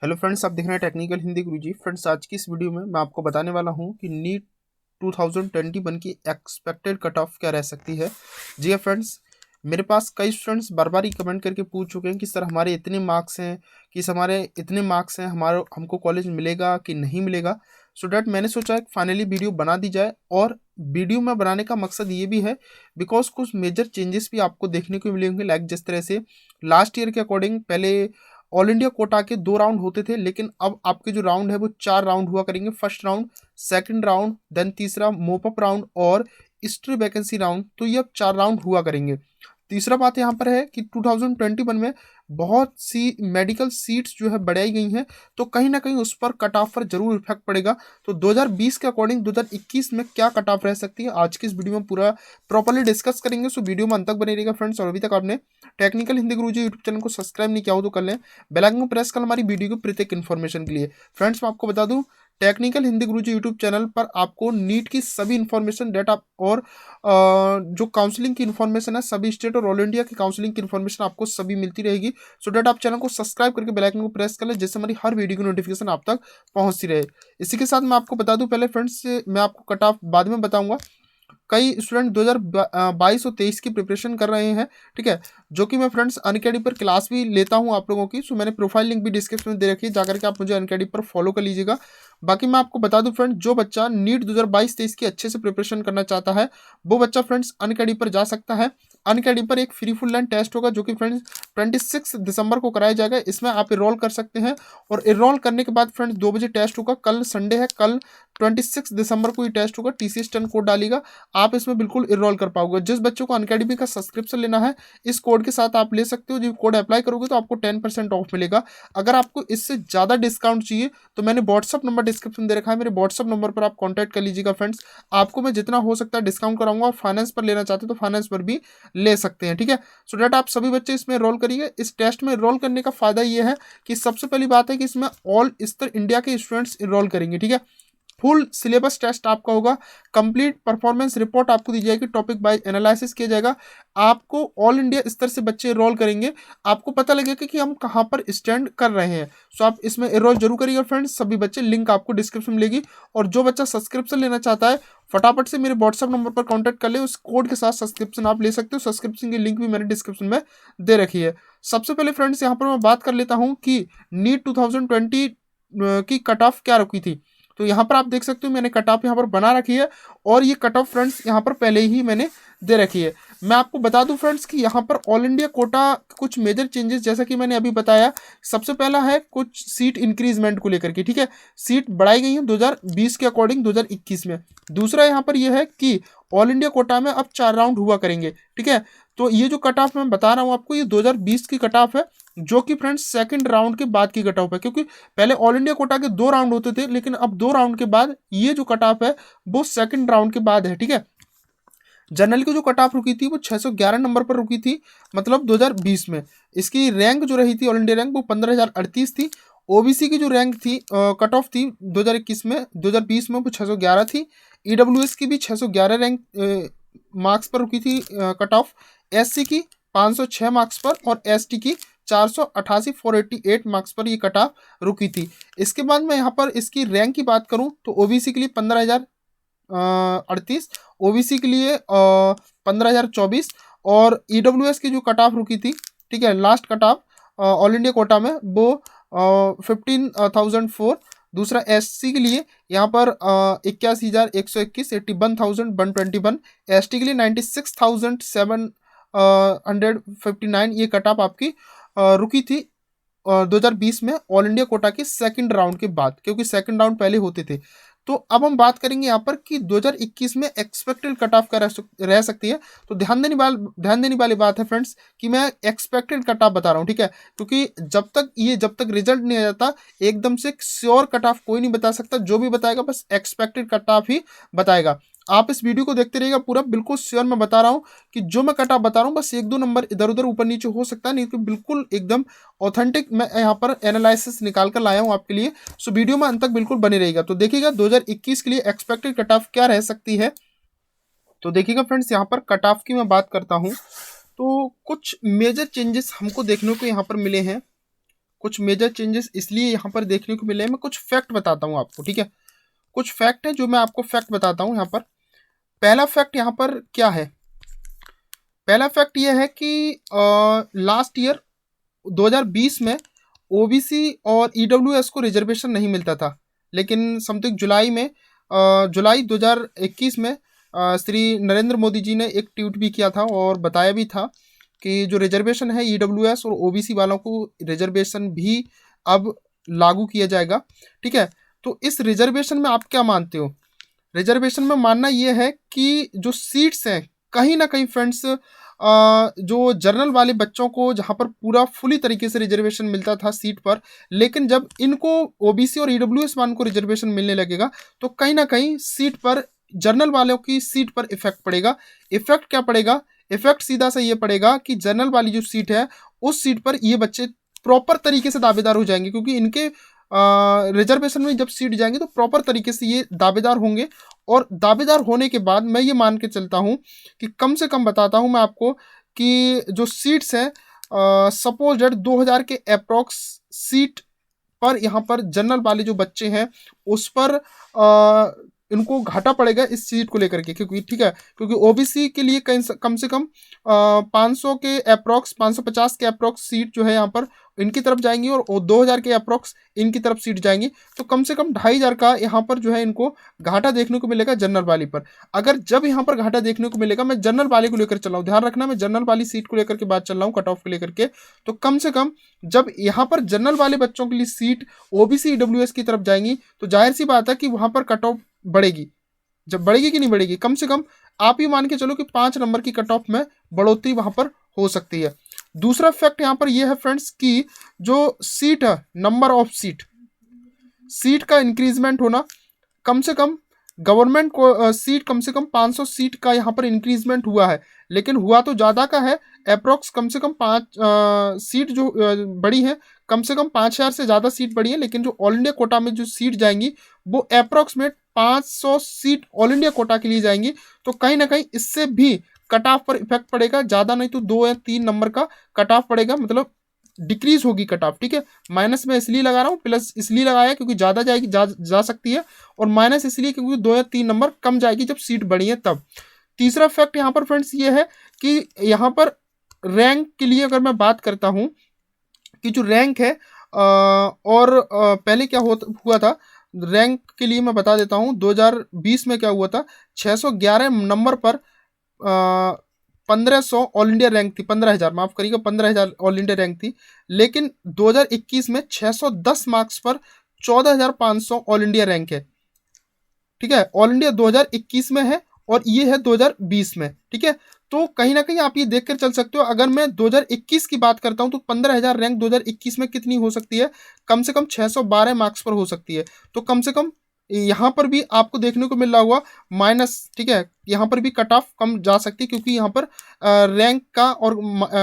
Hello friends, आप देख रहे हैं टेक्निकल हिंदी गुरुजी। फ्रेंड्स, आज की इस वीडियो में मैं आपको बताने वाला हूं कि नीट 2021 की एक्सपेक्टेड कट ऑफ क्या रह सकती है। जी हाँ फ्रेंड्स, मेरे पास कई स्टूडेंट्स बार बार ही कमेंट करके पूछ चुके हैं कि सर हमारे इतने मार्क्स हैं, कि हमारे इतने मार्क्स हैं, हमारा हमको कॉलेज मिलेगा कि नहीं मिलेगा। सो डैट मैंने सोचा फाइनली वीडियो बना दी जाए। और वीडियो में बनाने का मकसद ये भी है बिकॉज कुछ मेजर चेंजेस भी आपको देखने को मिलेंगे। लाइक जिस तरह से लास्ट ईयर के अकॉर्डिंग पहले ऑल इंडिया कोटा के 2 राउंड होते थे, लेकिन अब आपके जो राउंड है वो 4 राउंड हुआ करेंगे। First round, second round, then तीसरा मोपअप राउंड और हिस्ट्री वैकेंसी राउंड। तो ये अब 4 राउंड हुआ करेंगे। तीसरा बात यहाँ पर है कि 2021 में बहुत सी मेडिकल सीट्स जो है बढ़ाई गई हैं, तो कहीं ना कहीं उस पर कट ऑफ पर जरूर इफेक्ट पड़ेगा। तो 2020 के अकॉर्डिंग 2021 में क्या कट ऑफ रह सकती है, आज की इस वीडियो में पूरा प्रॉपर्ली डिस्कस करेंगे। सो वीडियो में अंत तक बने रहेगा फ्रेंड्स। और अभी तक आपने टेक्निकल हिंदी गुरुजी यूट्यूब चैनल को सब्सक्राइब नहीं किया हो तो कर लें, बेल आइकन को प्रेस कर हमारी वीडियो की प्रत्येक इन्फॉर्मेशन के लिए। फ्रेंड्स, मैं आपको बता दूं, टेक्निकल हिंदी गुरुजी यूट्यूब चैनल पर आपको नीट की सभी इन्फॉर्मेशन डेटा और जो काउंसलिंग की इन्फॉर्मेशन है, सभी स्टेट और ऑल इंडिया की काउंसलिंग की इन्फॉर्मेशन आपको सभी मिलती रहेगी। सो डेट आप चैनल को सब्सक्राइब करके बेल आइकन को प्रेस कर लें, जिससे हमारी हर वीडियो की नोटिफिकेशन आप तक पहुंचती रहे। इसी के साथ मैं आपको बता दूं, पहले फ्रेंड्स मैं आपको कट ऑफ बाद में बताऊंगा। कई स्टूडेंट 2022 और 23 की प्रिपरेशन कर रहे हैं, ठीक है, जो कि मैं फ्रेंड्स अनअकैडमी पर क्लास भी लेता हूं आप लोगों की। सो मैंने प्रोफाइल लिंक भी डिस्क्रिप्शन में दे रखी है, जाकर के आप मुझे अनअकैडमी पर फॉलो कर लीजिएगा। बाकी मैं आपको बता दूं फ्रेंड्स, जो बच्चा नीट 2022-23 की अच्छे से प्रिपरेशन करना चाहता है, वो बच्चा फ्रेंड्स अनअकैडमी पर जा सकता है। अनअकैडमी पर एक फ्री फुल लाइन टेस्ट होगा, जो कि फ्रेंड्स 26 दिसंबर को कराया जाएगा। इसमें आप इनरोल कर सकते हैं। और इनरोल करने के बाद फ्रेंड्स 2 बजे टेस्ट होगा। कल संडे है, कल 26 दिसंबर को ये टेस्ट होगा। TCS 10 कोड डालिएगा, आप इसमें बिल्कुल इनरोल कर पाओगे। जिस बच्चों को अनअकैडमी का सब्सक्रिप्शन लेना है, इस कोड के साथ आप ले सकते हो। जब कोड अप्लाई करोगे तो आपको 10% ऑफ मिलेगा। अगर आपको इससे ज़्यादा डिस्काउंट चाहिए तो मैंने व्हाट्सअप नंबर डिस्क्रिप्शन दे रखा है, मेरे व्हाट्सअप नंबर पर आप कॉन्टैक्ट कर लीजिएगा फ्रेंड्स। आपको मैं जितना हो सकता है डिस्काउंट कराऊंगा। और फाइनेंस पर लेना चाहते हो तो फाइनेंस पर भी ले सकते हैं, ठीक है। सो डेट आप सभी बच्चे इसमें रोल करिए। इस टेस्ट में रोल करने का फायदा ये है कि सबसे पहली बात है कि इसमें ऑल स्तर इंडिया के स्टूडेंट्स इनरोल करेंगे, ठीक है। फुल सिलेबस टेस्ट आपका होगा। कंप्लीट परफॉर्मेंस रिपोर्ट आपको दी जाएगी, टॉपिक वाइज एनालिसिस किया जाएगा। आपको ऑल इंडिया स्तर से बच्चे रोल करेंगे, आपको पता लगेगा कि हम कहाँ पर स्टैंड कर रहे हैं। सो आप इसमें एनरोल जरूर करिएगा फ्रेंड्स, सभी बच्चे। लिंक आपको डिस्क्रिप्शन में मिलेगी। और जो बच्चा सब्सक्रिप्शन लेना चाहता है, फटाफट से मेरे व्हाट्सअप नंबर पर कॉन्टैक्ट कर ले, उस कोड के साथ सब्सक्रिप्शन आप ले सकते हो। सब्सक्रिप्शन की लिंक भी मैंने डिस्क्रिप्शन में दे रखी है। सबसे पहले फ्रेंड्स यहाँ पर मैं बात कर लेता हूँ कि नीट 2020 की कट ऑफ क्या रुकी थी। तो यहाँ पर आप देख सकते हो मैंने कट ऑफ यहाँ पर बना रखी है। और ये कट ऑफ फ्रेंड्स यहाँ पर पहले ही मैंने दे रखी है। मैं आपको बता दूं फ्रेंड्स कि यहाँ पर ऑल इंडिया कोटा कुछ मेजर चेंजेस, जैसा कि मैंने अभी बताया। सबसे पहला है कुछ सीट इंक्रीजमेंट को लेकर के, ठीक है। सीट बढ़ाई गई है 2020 के अकॉर्डिंग 2021 में। दूसरा यहाँ पर यह है कि ऑल इंडिया कोटा में अब 4 राउंड हुआ करेंगे, ठीक है। तो ये जो कट ऑफ मैं बता रहा हूँ आपको, ये 2020 की कट ऑफ है, जो कि फ्रेंड्स सेकंड राउंड के बाद की कट ऑफ है। क्योंकि पहले ऑल इंडिया कोटा के 2 राउंड होते थे, लेकिन अब 2 राउंड के बाद ये जो कट ऑफ है वो सेकंड राउंड के बाद है, ठीक है। जनरल की जो कट ऑफ रुकी थी वो 611 नंबर पर रुकी थी, मतलब 2020 में। इसकी रैंक जो रही थी ऑल इंडिया रैंक, वो 15,038 थी। ओबीसी की जो रैंक थी, कट ऑफ थी 2021 में, 2020 में वो 611 थी। ईडब्ल्यूएस की भी 611 रैंक मार्क्स पर रुकी थी कट ऑफ। एससी की 506 मार्क्स पर और एसटी की 488 488 मार्क्स पर ये कट ऑफ रुकी थी। इसके बाद मैं यहाँ पर इसकी रैंक की बात करूँ तो ओबीसी के लिए 15,038, ओबीसी के लिए 15,024 और ईडब्ल्यूएस की जो कट ऑफ रुकी थी, ठीक है, last cut off all India quota में, वो 15,004। दूसरा एससी के लिए यहाँ पर 81,121, 81,121। एसटी के लिए 96,759 ये कट ऑफ आपकी रुकी थी 2020 में ऑल इंडिया कोटा के सेकंड राउंड के बाद, क्योंकि सेकंड राउंड पहले होते थे। तो अब हम बात करेंगे यहाँ पर कि 2021 में एक्सपेक्टेड कट ऑफ का रह सकती है। तो ध्यान देने वाली बात है फ्रेंड्स कि मैं एक्सपेक्टेड कट ऑफ बता रहा हूँ, ठीक है। क्योंकि जब तक रिजल्ट नहीं आ जाता, एकदम से श्योर कट ऑफ कोई नहीं बता सकता। जो भी बताएगा बस एक्सपेक्टेड कट ऑफ ही बताएगा। आप इस वीडियो को देखते रहिएगा पूरा, बिल्कुल श्योर मैं बता रहा हूँ कि जो मैं कट ऑफ बता रहा हूँ बस 1-2 नंबर इधर उधर ऊपर नीचे हो सकता है, नहीं तो बिल्कुल एकदम ऑथेंटिक मैं यहाँ पर एनालिसिस निकाल कर लाया हूँ आपके लिए। सो वीडियो में अंत तक बिल्कुल बने रहेगा। तो देखिएगा 2021 के लिए एक्सपेक्टेड कट ऑफ क्या रह सकती है। तो देखिएगा फ्रेंड्स, यहाँ पर कट ऑफ की मैं बात करता हूँ तो कुछ मेजर चेंजेस हमको देखने को यहाँ पर मिले हैं। कुछ मेजर चेंजेस इसलिए यहाँ पर देखने को मिले हैं। मैं कुछ फैक्ट बताता हूँ आपको, ठीक है। कुछ फैक्ट है जो मैं आपको फैक्ट बताता हूँ यहाँ पर। पहला फैक्ट यहाँ पर क्या है, पहला फैक्ट ये है कि लास्ट ईयर 2020 में ओबीसी और ईडब्ल्यूएस को रिजर्वेशन नहीं मिलता था, लेकिन समथिंग जुलाई में जुलाई 2021 में श्री नरेंद्र मोदी जी ने एक ट्वीट भी किया था और बताया भी था कि जो रिजर्वेशन है ईडब्ल्यूएस और ओबीसी वालों को रिजर्वेशन भी अब लागू किया जाएगा, ठीक है। तो इस रिजर्वेशन में आप क्या मानते हो? रिजर्वेशन में मानना ये है कि जो सीट्स हैं कहीं ना कहीं फ्रेंड्स, जो जर्नल वाले बच्चों को जहाँ पर पूरा फुली तरीके से रिजर्वेशन मिलता था सीट पर, लेकिन जब इनको ओबीसी और ईडब्ल्यूएस वालों को रिजर्वेशन मिलने लगेगा तो कहीं ना कहीं सीट पर, जर्नल वालों की सीट पर इफेक्ट पड़ेगा। इफेक्ट क्या पड़ेगा? इफेक्ट सीधा सा ये पड़ेगा कि जर्नल वाली जो सीट है उस सीट पर ये बच्चे प्रॉपर तरीके से दावेदार हो जाएंगे, क्योंकि इनके रिजर्वेशन में जब सीट जाएंगे तो प्रॉपर तरीके से ये दावेदार होंगे। और दावेदार होने के बाद मैं ये मान के चलता हूँ कि कम से कम बताता हूँ मैं आपको कि जो सीट्स हैं, सपोज डेट 2000 के अप्रॉक्स सीट पर यहाँ पर जनरल वाले जो बच्चे हैं उस पर इनको घाटा पड़ेगा इस सीट को लेकर के, क्योंकि ठीक है, क्योंकि ओबीसी के लिए कम से कम 500 के अप्रॉक्स, 550 के अप्रॉक्स सीट जो है यहाँ पर इनकी तरफ जाएंगी और 2000 के अप्रॉक्स इनकी तरफ सीट जाएंगी। तो कम से कम 2500 का यहाँ पर जो है इनको घाटा देखने को मिलेगा जनरल वाली पर। अगर जब यहाँ पर घाटा देखने को मिलेगा, मैं जनरल वाले को लेकर चल रहा हूँ, ध्यान रखना मैं जनरल वाली सीट को लेकर के बात चल रहा हूँ, कट ऑफ को लेकर के, तो कम से कम जब यहाँ पर जनरल वाले बच्चों के लिए सीट ओबीसी ईडब्ल्यूएस की तरफ जाएंगी तो जाहिर सी बात है कि वहां पर कट ऑफ बढ़ेगी। जब बढ़ेगी कि नहीं बढ़ेगी, कम से कम आप ही मान के चलो कि 5 नंबर की कट ऑफ में बढ़ोतरी वहां पर हो सकती है। दूसरा फैक्ट यहां पर यह है फ्रेंड्स कि जो सीट है, नंबर ऑफ सीट का इंक्रीजमेंट होना, कम से कम गवर्नमेंट को सीट कम से कम 500 सीट का यहाँ पर इंक्रीजमेंट हुआ है, लेकिन हुआ तो ज़्यादा का है, अप्रोक्स कम से कम 5 सीट जो बड़ी है, कम से कम 5000 से ज़्यादा सीट बड़ी है, लेकिन जो ऑल इंडिया कोटा में जो सीट जाएंगी वो approximate 500 seat all India quota के लिए जाएंगी। तो कहीं ना कहीं इससे भी कट ऑफ पर इफेक्ट पड़ेगा, ज़्यादा नहीं तो 2 या 3 नंबर का कट ऑफ पड़ेगा, मतलब डिक्रीज होगी कट ऑफ, ठीक है। माइनस में इसलिए लगा रहा हूँ, प्लस इसलिए लगाया क्योंकि ज़्यादा जाएगी, जा सकती है, और माइनस इसलिए क्योंकि 2 या 3 नंबर कम जाएगी जब सीट बढ़ी है तब। तीसरा फैक्ट यहाँ पर फ्रेंड्स ये है कि यहाँ पर रैंक के लिए अगर मैं बात करता हूँ कि जो रैंक है और पहले क्या हुआ था, रैंक के लिए मैं बता देता हूँ 2020 में क्या हुआ था, 611 नंबर पर 1500 ऑल इंडिया रैंक थी, 15,000 माफ करिएगा, 15,000 ऑल इंडिया रैंक थी, लेकिन 2021 में 610 मार्क्स पर 14,500 ऑल इंडिया रैंक है, ठीक है। ऑल इंडिया 2021 में है और ये है 2020 में, ठीक है। तो कहीं ना कहीं आप ये देखकर चल सकते हो, अगर मैं 2021 की बात करता हूं तो 15,000 रैंक 2021 में कितनी हो सकती है, कम से कम 612 मार्क्स पर हो सकती है। तो कम से कम यहाँ पर भी आपको देखने को मिल रहा हुआ माइनस, ठीक है, यहाँ पर भी कट ऑफ कम जा सकती है, क्योंकि यहाँ पर रैंक का और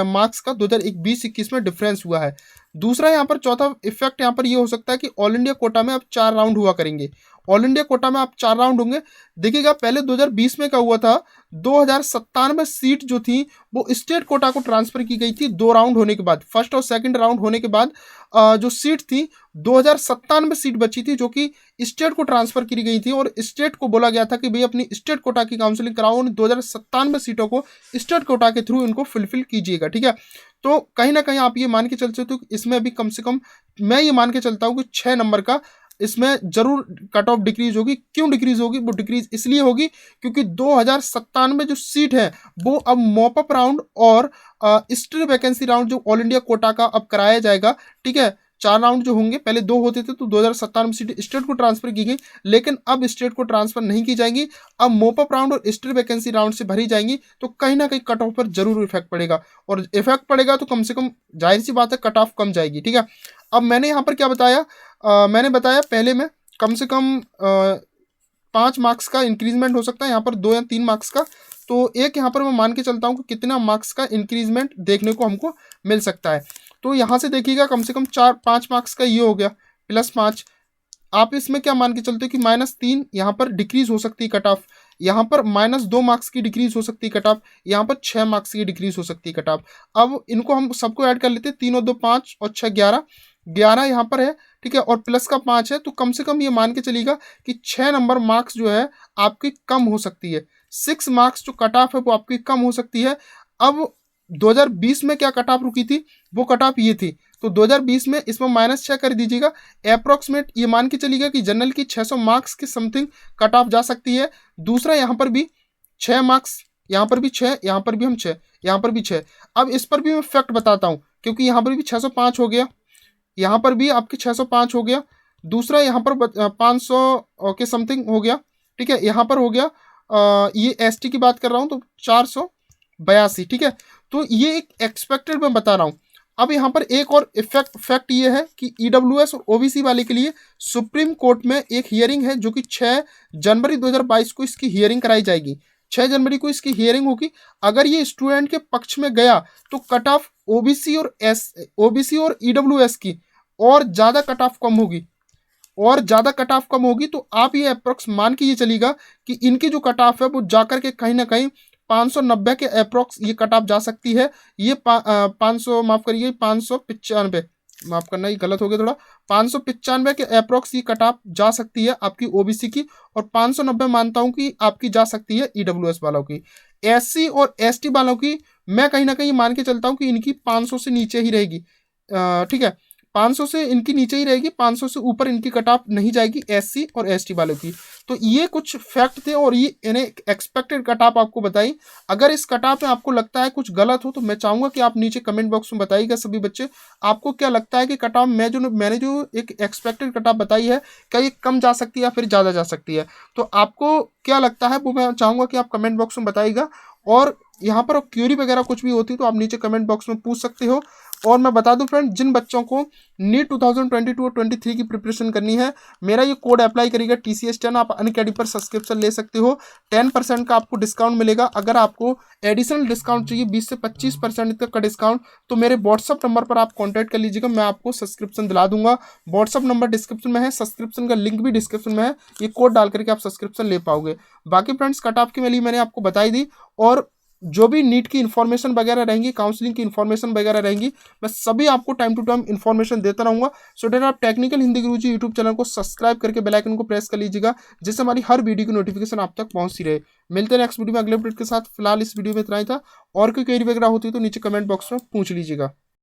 मार्क्स का 2020-21 में डिफरेंस हुआ है। दूसरा यहाँ पर चौथा इफेक्ट यहाँ पर ये हो सकता है कि ऑल इंडिया कोटा में अब 4 राउंड हुआ करेंगे, ऑल इंडिया कोटा में आप 4 राउंड होंगे। देखिएगा पहले 2020 में क्या हुआ था, 2097 सीट जो थी वो स्टेट कोटा को ट्रांसफर की गई थी 2 राउंड होने के बाद, फर्स्ट और सेकंड राउंड होने के बाद जो सीट थी 2097 सीट बची थी जो कि स्टेट को ट्रांसफर की गई थी, और स्टेट को बोला गया था कि भाई अपनी स्टेट कोटा की काउंसलिंग कराओ, 2097 सीटों को स्टेट कोटा के थ्रू इनको फुलफिल कीजिएगा, ठीक है। तो कहीं ना कहीं आप ये मान के चल सकते हो कि इसमें भी कम से कम मैं ये मान के चलता हूँ कि 6 नंबर का इसमें जरूर कट ऑफ डिक्रीज होगी। क्यों डिक्रीज होगी? वो डिक्रीज इसलिए होगी क्योंकि 2097 जो सीट है वो अब मॉप अप राउंड और स्टिल वैकेंसी राउंड जो ऑल इंडिया कोटा का अब कराया जाएगा, ठीक है। 4 राउंड जो होंगे, पहले 2 होते थे तो 2097 सीट स्टेट को ट्रांसफर की गई, लेकिन अब स्टेट को ट्रांसफर नहीं की जाएंगी, अब मोप अप राउंड और स्टिल वैकेंसी राउंड से भरी जाएंगी। तो कहीं ना कहीं कट ऑफ पर जरूर इफेक्ट पड़ेगा, और इफेक्ट पड़ेगा तो कम से कम जाहिर सी बात है कट ऑफ कम जाएगी, ठीक है। अब मैंने यहाँ पर क्या बताया, मैंने बताया पहले में कम से कम 5 मार्क्स का इंक्रीजमेंट हो सकता है, यहाँ पर 2 या 3 मार्क्स का। तो एक यहाँ पर मैं मान के चलता हूँ कि कितना मार्क्स का इंक्रीजमेंट देखने को हमको मिल सकता है। तो यहाँ से देखिएगा कम से कम 4-5 मार्क्स का ये हो गया, +5। आप इसमें क्या मान के चलते हो कि -3 यहाँ पर डिक्रीज हो सकती है कट ऑफ, यहाँ पर -2 मार्क्स की डिक्रीज हो सकती है कट ऑफ, यहाँ पर 6 मार्क्स की डिक्रीज हो सकती है कट ऑफ। अब इनको हम सबको ऐड कर लेते हैं, 3 और 2 5 और 6 11, 11 यहाँ पर है, ठीक है, और प्लस का 5 है, तो कम से कम ये मान के चलिएगा कि 6 नंबर मार्क्स जो है आपकी कम हो सकती है। 6 मार्क्स जो कट ऑफ है वो आपकी कम हो सकती है। अब 2020 में क्या कट ऑफ रुकी थी, वो कट ऑफ ये थी, तो 2020 में इसमें -6 कर दीजिएगा। अप्रोक्सीमेट ये मान के चलिएगा कि जनरल की 600 मार्क्स के समथिंग कट ऑफ जा सकती है। दूसरा यहाँ पर भी 6 मार्क्स, यहाँ पर भी 6, यहाँ पर भी हम 6, यहाँ पर भी 6। अब इस पर भी मैं फैक्ट बताता हूँ, क्योंकि यहाँ पर भी 605 हो गया, यहाँ पर भी आपके 605 हो गया, दूसरा यहाँ पर 500 के समथिंग हो गया, ठीक है, यहाँ पर हो गया ये एसटी की बात कर रहा हूँ तो 482, ठीक है। तो ये एक एक्सपेक्टेड मैं बता रहा हूँ। अब यहाँ पर एक और फैक्ट ये है कि ईडब्ल्यूएस और ओबीसी वाले के लिए सुप्रीम कोर्ट में एक हियरिंग है, जो कि 6 जनवरी 2022 को इसकी हियरिंग कराई जाएगी। 6 जनवरी को इसकी हियरिंग होगी। अगर ये स्टूडेंट के पक्ष में गया तो कट ऑफ ओबीसी और ईडब्ल्यूएस की और ज़्यादा कट ऑफ कम होगी, और ज़्यादा कट ऑफ कम होगी, तो आप ये अप्रोक्स मान के ये चलिएगा कि इनकी जो कट ऑफ है वो जाकर के कहीं ना कहीं 590 के अप्रोक्स ये कट ऑफ जा सकती है। ये 500 माफ़ करिए 595, माफ़ करना ये गलत हो गया थोड़ा, 595 के अप्रोक्स ये कट ऑफ जा सकती है आपकी ओबीसी की, और 590 मानता हूँ कि आपकी जा सकती है ईडब्ल्यूएस वालों की। एससी और एसटी वालों की मैं कहीं ना कहीं मान के चलता हूँ कि इनकी 500 से नीचे ही रहेगी, ठीक है, 500 से इनकी नीचे ही रहेगी, 500 से ऊपर इनकी कट ऑफ नहीं जाएगी एससी और एसटी वालों की। तो ये कुछ फैक्ट थे और ये इन्हें एक्सपेक्टेड कट ऑफ आपको बताई। अगर इस कट ऑफ में आपको लगता है कुछ गलत हो तो मैं चाहूंगा कि आप नीचे कमेंट बॉक्स में बताइएगा सभी बच्चे, आपको क्या लगता है कि कट ऑफ मैंने जो एक एक्सपेक्टेड कट ऑफ बताई है, क्या ये कम जा सकती है या फिर ज़्यादा जा सकती है। तो आपको क्या लगता है वो मैं चाहूँगा कि आप कमेंट बॉक्स में बताइएगा। और यहाँ पर क्यूरी वगैरह कुछ भी होती है तो आप नीचे कमेंट बॉक्स में पूछ सकते हो। और मैं बता दूं फ्रेंड, जिन बच्चों को नीट 2022 और 23 की प्रिपरेशन करनी है, मेरा ये कोड अप्लाई करिएगा TCS10, आप अनअकैडमी पर सब्सक्रिप्शन ले सकते हो। 10% का आपको डिस्काउंट मिलेगा। अगर आपको एडिशनल डिस्काउंट चाहिए 20 से 25% तक का डिस्काउंट, तो मेरे व्हाट्सअप नंबर पर आप कॉन्टैक्ट कर लीजिएगा, मैं आपको सब्सक्रिप्शन दिला दूंगा। व्हाट्सअप नंबर डिस्क्रिप्शन में है, सब्सक्रिप्शन का लिंक भी डिस्क्रिप्शन में है, ये कोड डाल करके आप सब्सक्रिप्शन ले पाओगे। बाकी फ्रेंड्स कट ऑफ की मैंने आपको बताई दी, और जो भी नीट की इन्फॉर्मेशन वगैरह रहेंगी, काउंसलिंग की इन्फॉर्मेशन वगैरह रहेंगी, मैं सभी आपको टाइम टू टाइम इन्फॉर्मेशन देता रहूंगा। सो डेट आप टेक्निकल हिंदी गुरुजी यूट्यूब चैनल को सब्सक्राइब करके बेल आइकन को प्रेस कर लीजिएगा, जिससे हमारी हर वीडियो की नोटिफिकेशन आप तक पहुंचती रहे। मिलते हैं नेक्स्ट वीडियो में अगले अपडेट के साथ। फिलहाल इस वीडियो में इतना ही था, और कोई क्वेरी वगैरह होती है तो नीचे कमेंट बॉक्स में पूछ लीजिएगा।